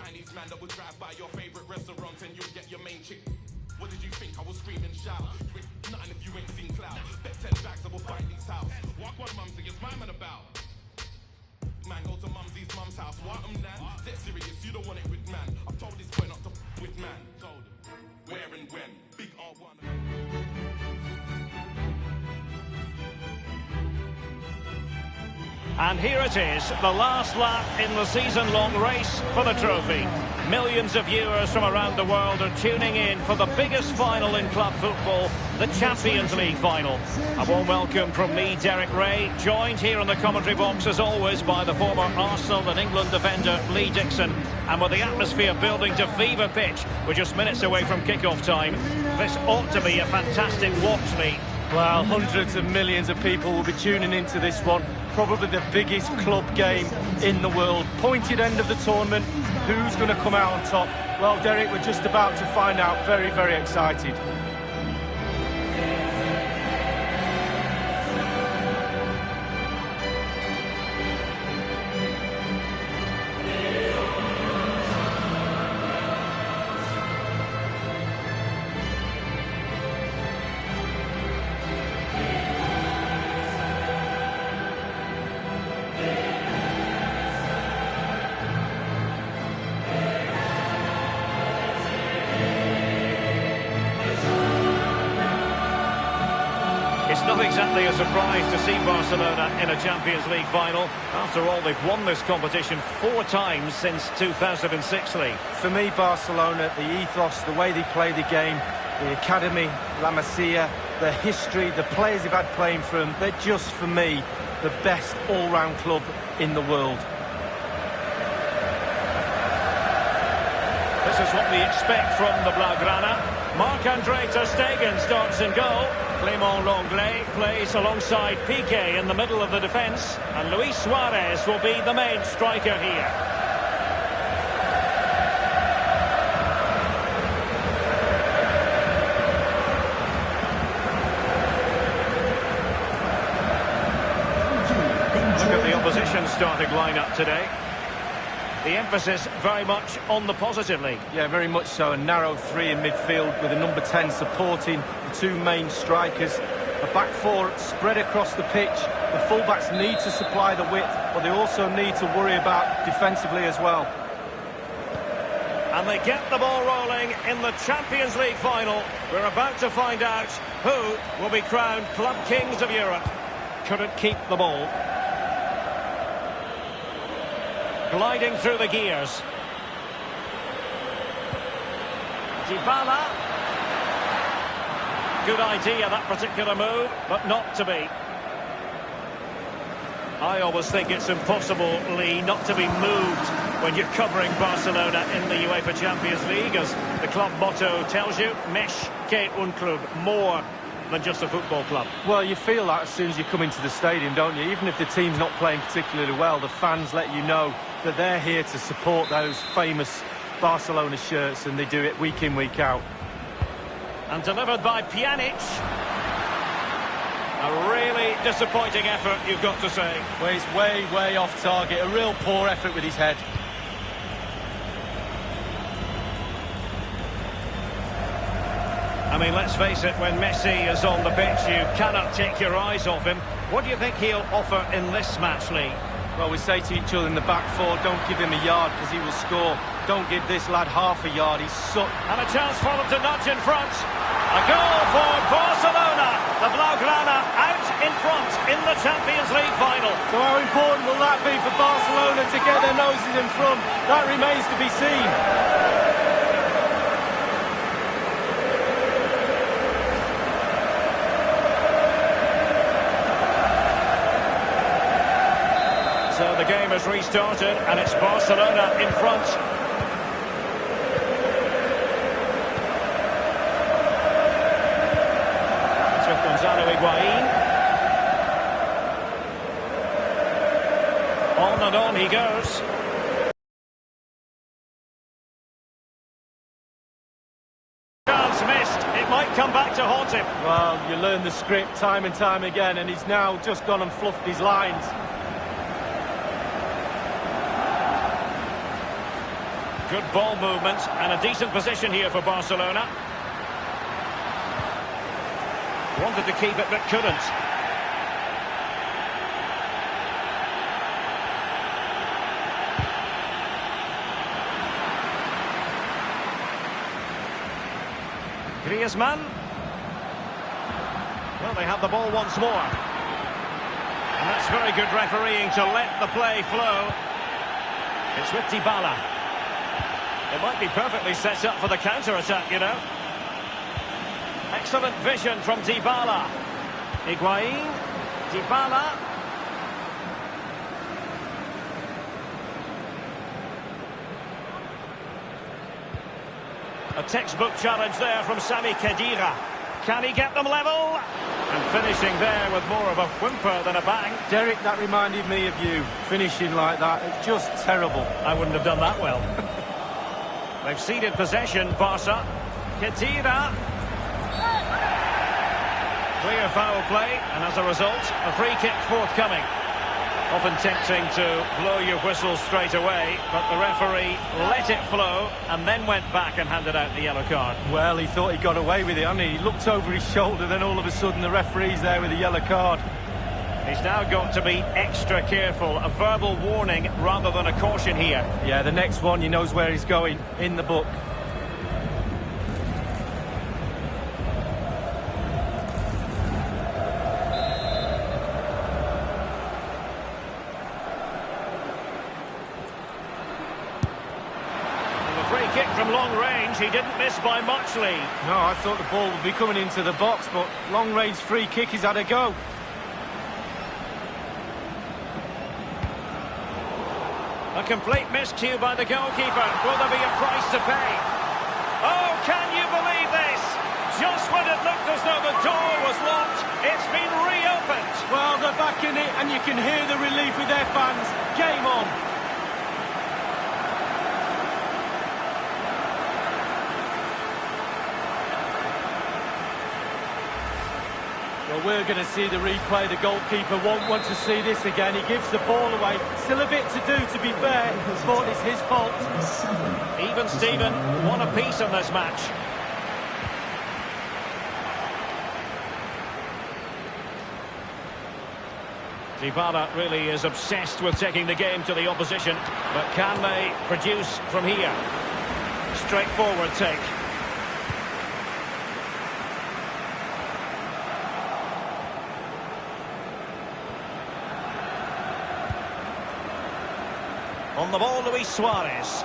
Chinese man that would drive by your favorite restaurant and you'll get your main chick. What did you think? I was screaming shout. You ain't nothing if you ain't seen cloud. Bet 10 bags I will find these house. Walk one mumsy, it's my man about. Man, go to mumsy's mum's house. What nan? Dead serious, you don't want it with man. I've told this boy not to with man. Told him where and when. Big R1. And here it is, the last lap in the season-long race for the trophy. Millions of viewers from around the world are tuning in for the biggest final in club football, the Champions League final. A warm welcome from me, Derek Ray, joined here in the commentary box as always by the former Arsenal and England defender Lee Dixon. And with the atmosphere building to fever pitch, we're just minutes away from kick-off time. This ought to be a fantastic watch, Lee. Well, hundreds of millions of people will be tuning into this one. Probably the biggest club game in the world. Pointed end of the tournament. Who's going to come out on top? Well, Derek, we're just about to find out. Very, very excited. It's not exactly a surprise to see Barcelona in a Champions League final. After all, they've won this competition 4 times since 2006, Lee. For me, Barcelona, the ethos, the way they play the game, the academy, La Masia, the history, the players they've had playing for them, they're just, for me, the best all-round club in the world. This is what we expect from the Blaugrana. Marc-Andre ter Stegen starts in goal. Clément Lenglet plays alongside Piqué in the middle of the defence. And Luis Suarez will be the main striker here. Look at the opposition starting lineup today. The emphasis very much on the positive, Lee. Yeah, very much so. A narrow 3 in midfield with a number 10 supporting the 2 main strikers. A back 4 spread across the pitch. The fullbacks need to supply the width, but they also need to worry about defensively as well. And they get the ball rolling in the Champions League final. We're about to find out who will be crowned Club Kings of Europe. Couldn't keep the ball. Gliding through the gears. Dybala. Good idea, that particular move, but not to be. I always think it's impossible, Lee, not to be moved when you're covering Barcelona in the UEFA Champions League, as the club motto tells you, Més que un club, more than just a football club. Well, you feel that as soon as you come into the stadium, don't you? Even if the team's not playing particularly well, the fans let you know that they're here to support those famous Barcelona shirts, and they do it week in, week out. And delivered by Pjanic. A really disappointing effort, you've got to say. Well, he's way, way off target. A real poor effort with his head. I mean, let's face it, when Messi is on the pitch, you cannot take your eyes off him. What do you think he'll offer in this match, Lee? Well, we say to each other in the back 4, don't give him a yard because he will score. Don't give this lad half a yard, he's And a chance for them to nudge in front. A goal for Barcelona. The Blaugrana out in front in the Champions League final. So how important will that be for Barcelona to get their noses in front? That remains to be seen. So the game has restarted and it's Barcelona in front. It's with Gonzalo Higuain. On and on he goes. Chance missed. It might come back to haunt him. Well, you learn the script time and time again, and he's now just gone and fluffed his lines. Good ball movement and a decent position here for Barcelona. Wanted to keep it but couldn't. Griezmann. Well, they have the ball once more. And that's very good refereeing to let the play flow. It's with Dybala. It might be perfectly set up for the counter-attack, you know. Excellent vision from Dybala. Higuain. Dybala. A textbook challenge there from Sami Khedira. Can he get them level? And finishing there with more of a whimper than a bang. Derek, that reminded me of you, finishing like that. It's just terrible. I wouldn't have done that well. They've ceded possession, Barca. Khedira. Clear foul play, and as a result, a free kick forthcoming. Often tempting to blow your whistle straight away, but the referee let it flow and then went back and handed out the yellow card. Well, he thought he got away with it, hadn't he? He looked over his shoulder, then all of a sudden the referee's there with a yellow card. He's now got to be extra careful. A verbal warning rather than a caution here. Yeah, the next one, he knows where he's going, in the book. Kick from long range, he didn't miss by much, Lee. No, I thought the ball would be coming into the box, but long range free kick, he's had a go. A complete miscue by the goalkeeper. Will there be a price to pay? Oh, can you believe this? Just when it looked as though the door was locked, it's been reopened. Well, they're back in it, and you can hear the relief with their fans. Game on. Well, we're going to see the replay. The goalkeeper won't want to see this again. He gives the ball away. Still a bit to do, to be fair, but it's his fault. Even Steven, one apiece in this match. Dybala really is obsessed with taking the game to the opposition, but can they produce from here? Straightforward take. On the ball, Luis Suarez.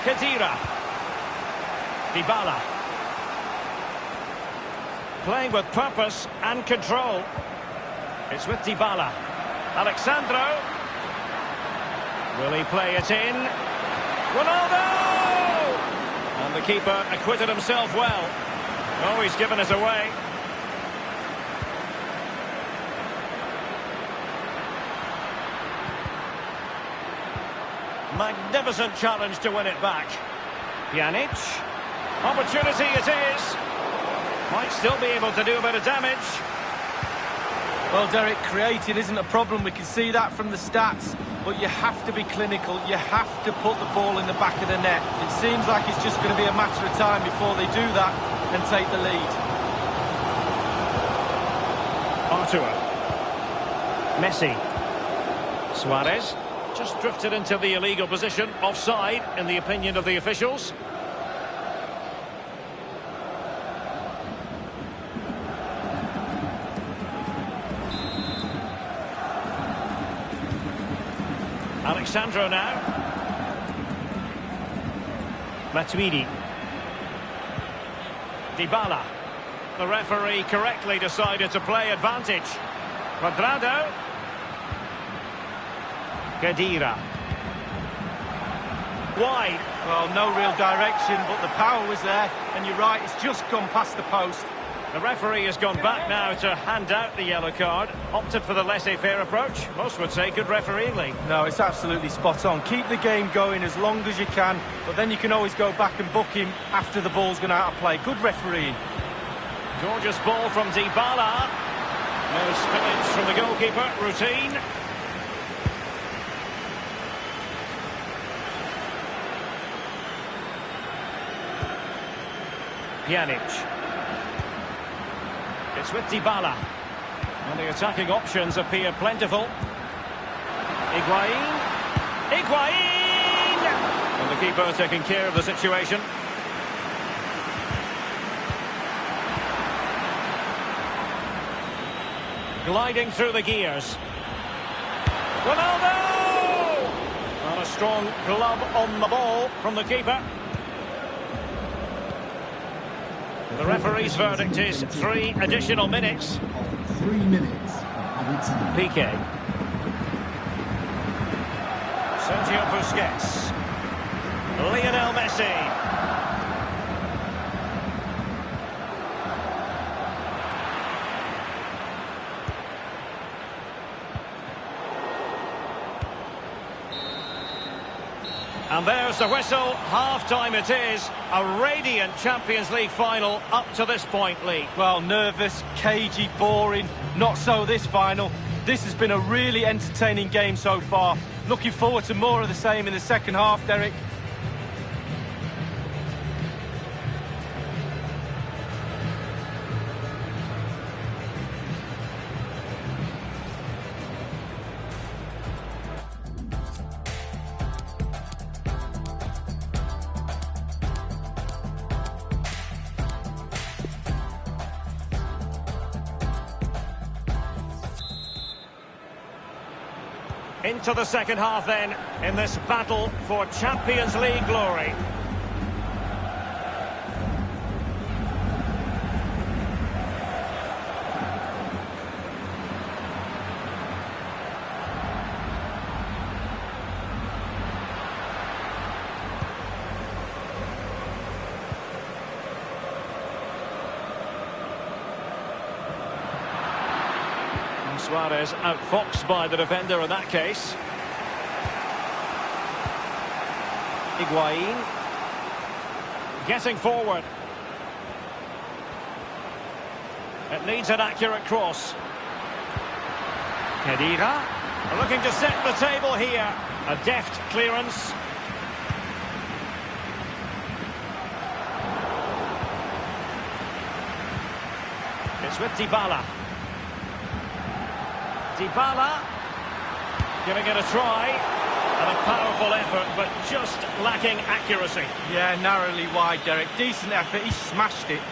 Khedira. Dybala. Playing with purpose and control. It's with Dybala. Alexandro. Will he play it in? Ronaldo! And the keeper acquitted himself well. Oh, he's given it away. Magnificent challenge to win it back. Pjanic. Opportunity it is. Might still be able to do a bit of damage. Well, Derek, creating isn't a problem. We can see that from the stats. But you have to be clinical. You have to put the ball in the back of the net. It seems like it's just going to be a matter of time before they do that and take the lead. Artur. Messi. Suarez. Just drifted into the illegal position, offside, in the opinion of the officials. Alexandro now. Matuidi. Dybala. The referee correctly decided to play advantage. Cuadrado. Khedira. Wide. Well, no real direction, but the power was there. And you're right, it's just gone past the post. The referee has gone back now to hand out the yellow card. Opted for the laissez-faire approach. Most would say good refereeing, Lee. No, it's absolutely spot on. Keep the game going as long as you can, but then you can always go back and book him after the ball's gone out of play. Good refereeing. Gorgeous ball from Dybala. No spillage from the goalkeeper. Routine. Pjanic. It's with Dybala. And the attacking options appear plentiful. Higuain. Higuain! And the keeper taking care of the situation. Gliding through the gears. Ronaldo! And a strong glove on the ball from the keeper. The referee's verdict is 3 additional minutes. 3 minutes of added time. Piqué. Sergio Busquets. Lionel Messi. And there's the whistle. Half-time it is. A radiant Champions League final up to this point, Lee. Well, nervous, cagey, boring. Not so this final. This has been a really entertaining game so far. Looking forward to more of the same in the second half, Derek. Into the second half then, in this battle for Champions League glory. Suarez outfoxed by the defender in that case. Higuain. Getting forward. It needs an accurate cross. Kedira. Looking to set the table here. A deft clearance. It's with Dybala. Dybala giving it a try, and a powerful effort, but just lacking accuracy. Yeah, narrowly wide, Derek. Decent effort, he smashed it.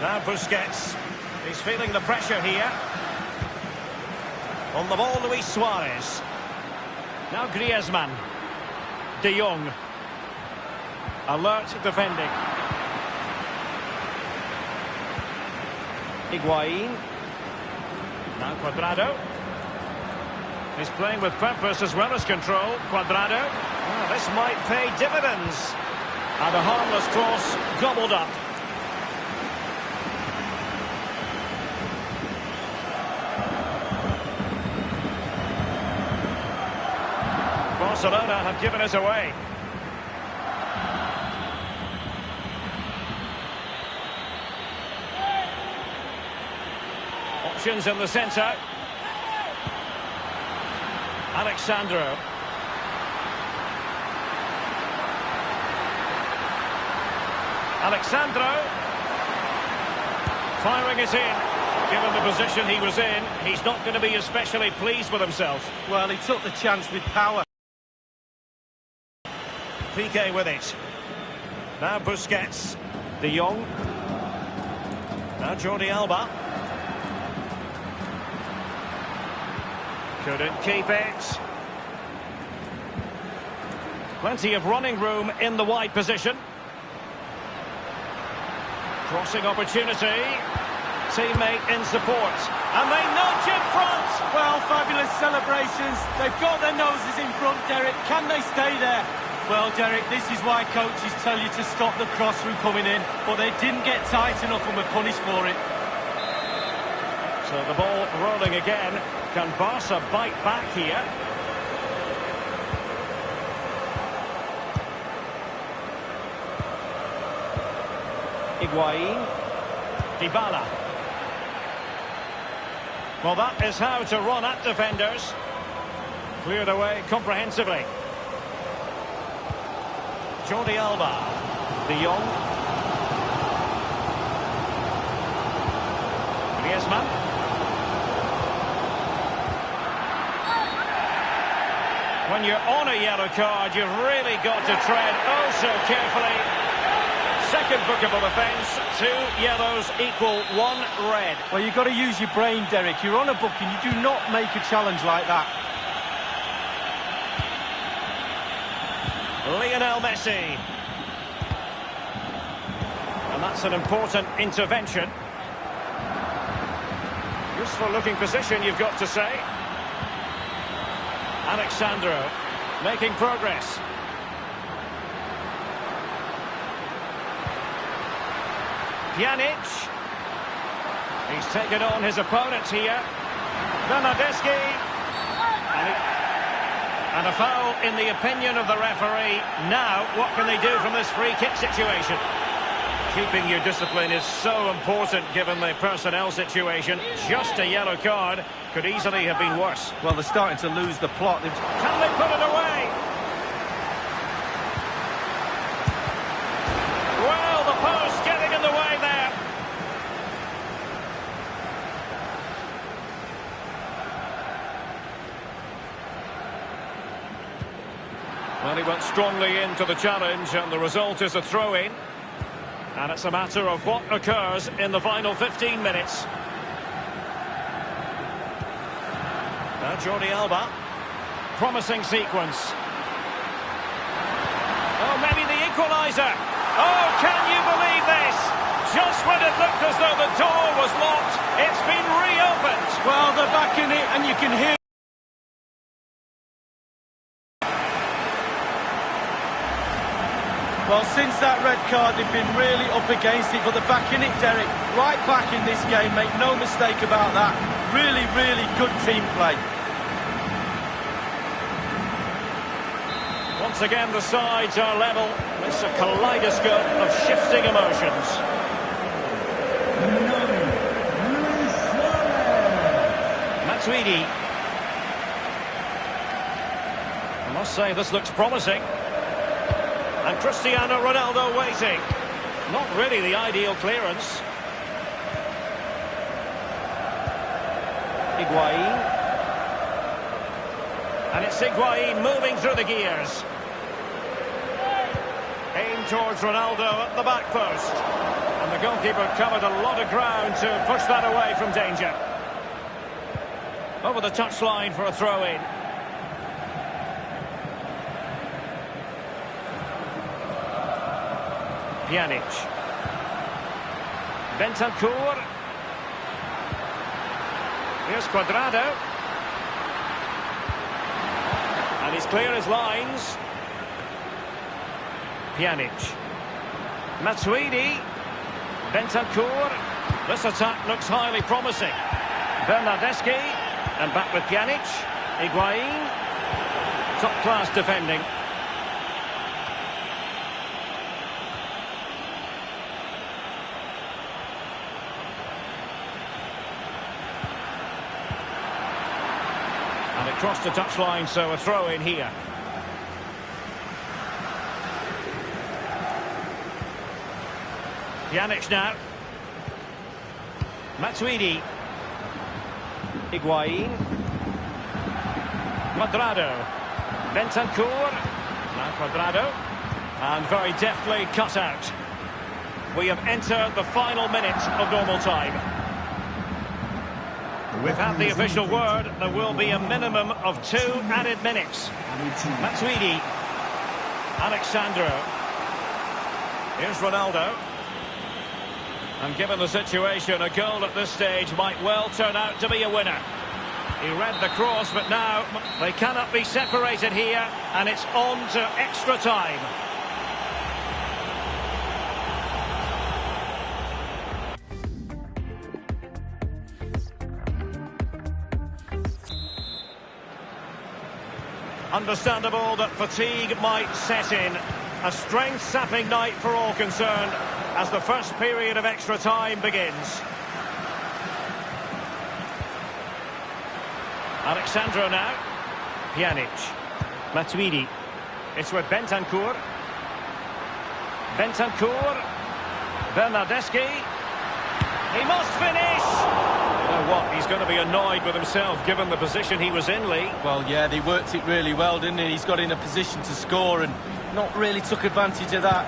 Now Busquets, he's feeling the pressure here. On the ball, Luis Suarez. Now Griezmann. De Jong. Alert defending. Higuain. Now Cuadrado. He's playing with purpose as well as control. Cuadrado. Oh, this might pay dividends. And a harmless cross gobbled up. Barcelona have given it away. Options in the centre. Alexandro. Alexandro. Firing it in. Given the position he was in, he's not going to be especially pleased with himself. Well, he took the chance with power. Piqué with it. Now Busquets. De Jong. Now Jordi Alba. Couldn't keep it. Plenty of running room in the wide position. Crossing opportunity. Teammate in support. And they nudge in front. Well, fabulous celebrations. They've got their noses in front, Derek. Can they stay there? Well, Derek, this is why coaches tell you to stop the cross from coming in, but they didn't get tight enough and were punished for it. So the ball rolling again. Can Barca bite back here? Higuain. Dybala. Well, that is how to run at defenders. Cleared away comprehensively. Jordi Alba. De Jong. Griezmann. When you're on a yellow card, you've really got to tread oh so carefully. Second bookable offence, 2 yellows equal 1 red. Well, you've got to use your brain, Derek. You're on a booking. You do not make a challenge like that. Lionel Messi. And that's an important intervention. Useful looking position, you've got to say. Alexandro making progress. Pjanic. He's taken on his opponent here. Bernardeschi. And a foul in the opinion of the referee. Now, what can they do from this free kick situation? Keeping your discipline is so important given the personnel situation. Just a yellow card could easily have been worse. Well, they're starting to lose the plot. Can they put it away? Well, the post getting in the way there. Well, he went strongly into the challenge, and the result is a throw-in. And it's a matter of what occurs in the final 15 minutes. Now Jordi Alba. Promising sequence. Oh, maybe the equaliser. Oh, can you believe this? Just when it looked as though the door was locked, it's been reopened. Well, they're back in it, and you can hear... Well, since that red card, they've been really up against it, but they're back in it, Derek. Right back in this game, make no mistake about that. Really, really good team play. Once again, the sides are level. It's a kaleidoscope of shifting emotions. Matuidi. I must say, this looks promising. And Cristiano Ronaldo waiting. Not really the ideal clearance. Higuain. And it's Higuain moving through the gears. Aim towards Ronaldo at the back post. And the goalkeeper covered a lot of ground to push that away from danger. Over the touchline for a throw-in. Pjanic. Bentancur. Here's Cuadrado. And he's clear as lines. Pjanic. Matuidi. Bentancur. This attack looks highly promising. Bernardeschi. And back with Pjanic. Higuain. Top-class defending. And across the touchline, so a throw in here. Pjanic now. Matuidi. Higuain. Cuadrado. Bentancur. Now Cuadrado. And very deftly cut out. We have entered the final minute of normal time. We've had the official word. There will be a minimum of 2 added minutes. Matuidi. Alexandro. Here's Ronaldo. And given the situation, a goal at this stage might well turn out to be a winner. He read the cross, but now they cannot be separated here, and it's on to extra time. Understandable that fatigue might set in. A strength-sapping night for all concerned as the first period of extra time begins. Alexandro now. Pjanic. Matuidi. It's with Bentancur. Bentancur. Bernardeschi. He must finish! You know what, he's going to be annoyed with himself given the position he was in, Lee. Well, yeah, they worked it really well, didn't he? He's got in a position to score and not really took advantage of that.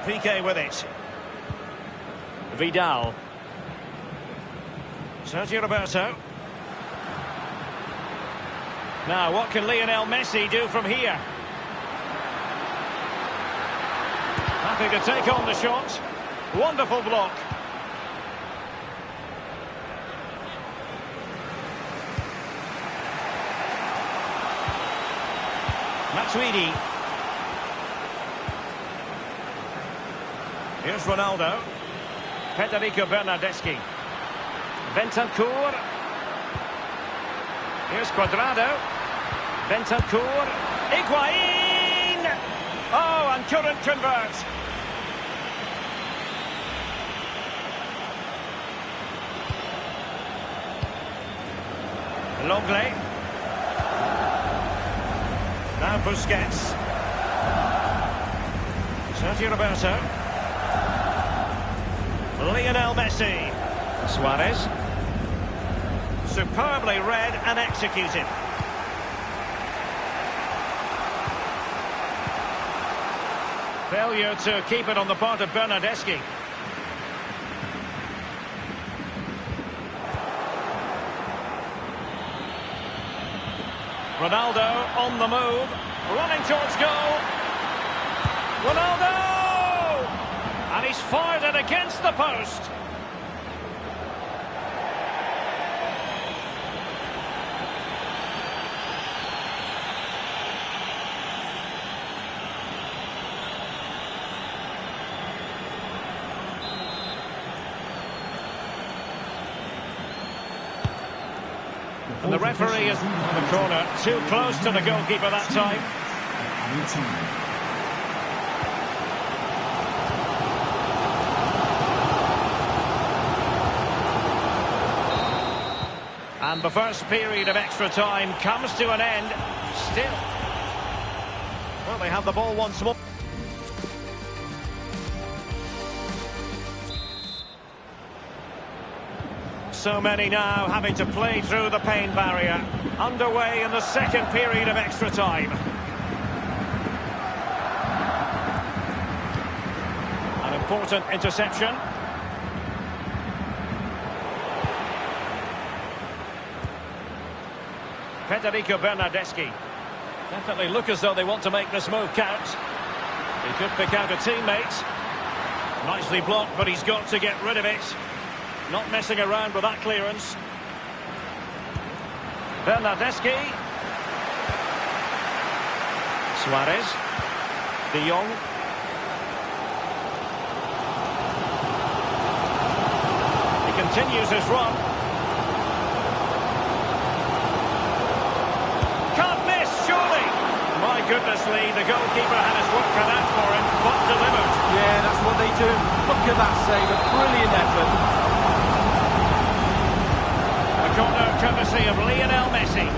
Piqué with it. Vidal. Sergio Roberto. Now, what can Lionel Messi do from here? Happy to take on the shot. Wonderful block. Matuidi. Here's Ronaldo. Federico Bernardeschi. Bentancur. Here's Cuadrado. Bentancur. Higuain! Oh, and couldn't convert. Longley. Now Busquets. Sergio Roberto. Lionel Messi. Suarez. Superbly read and executed. Failure to keep it on the part of Bernardeschi. Ronaldo on the move, running towards goal. Ronaldo! And he's fired it against the post. And the referee is on the corner, too close to the goalkeeper that time. And the first period of extra time comes to an end. Still. Well, they have the ball once more. So many now having to play through the pain barrier. Underway in the second period of extra time. An important interception. Federico Bernardeschi. Definitely look as though they want to make this move count. He could pick out a teammate. Nicely blocked, but he's got to get rid of it. Not messing around with that clearance. Bernardeschi. Suarez. De Jong. He continues his run. Can't miss, surely. My goodness, Lee, the goalkeeper had his work cut out for him, but delivered. Yeah, that's what they do. Look at that save, a brilliant effort. Corner courtesy of Lionel Messi.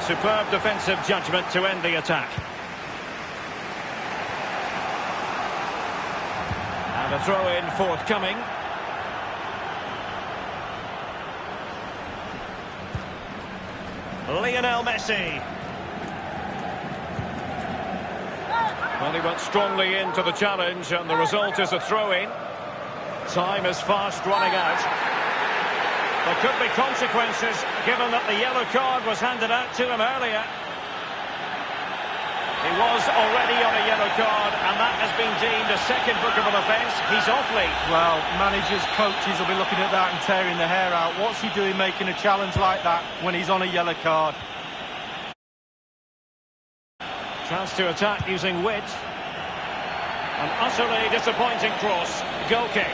Superb defensive judgment to end the attack. And a throw-in forthcoming. Lionel Messi. Well, he went strongly into the challenge, and the result is a throw-in. Time is fast running out. There could be consequences, given that the yellow card was handed out to him earlier. He was already on a yellow card, and that has been deemed a second bookable offence. He's off, Lee. Well, managers, coaches will be looking at that and tearing their hair out. What's he doing making a challenge like that when he's on a yellow card? Chance to attack using width. An utterly disappointing cross. Goal kick.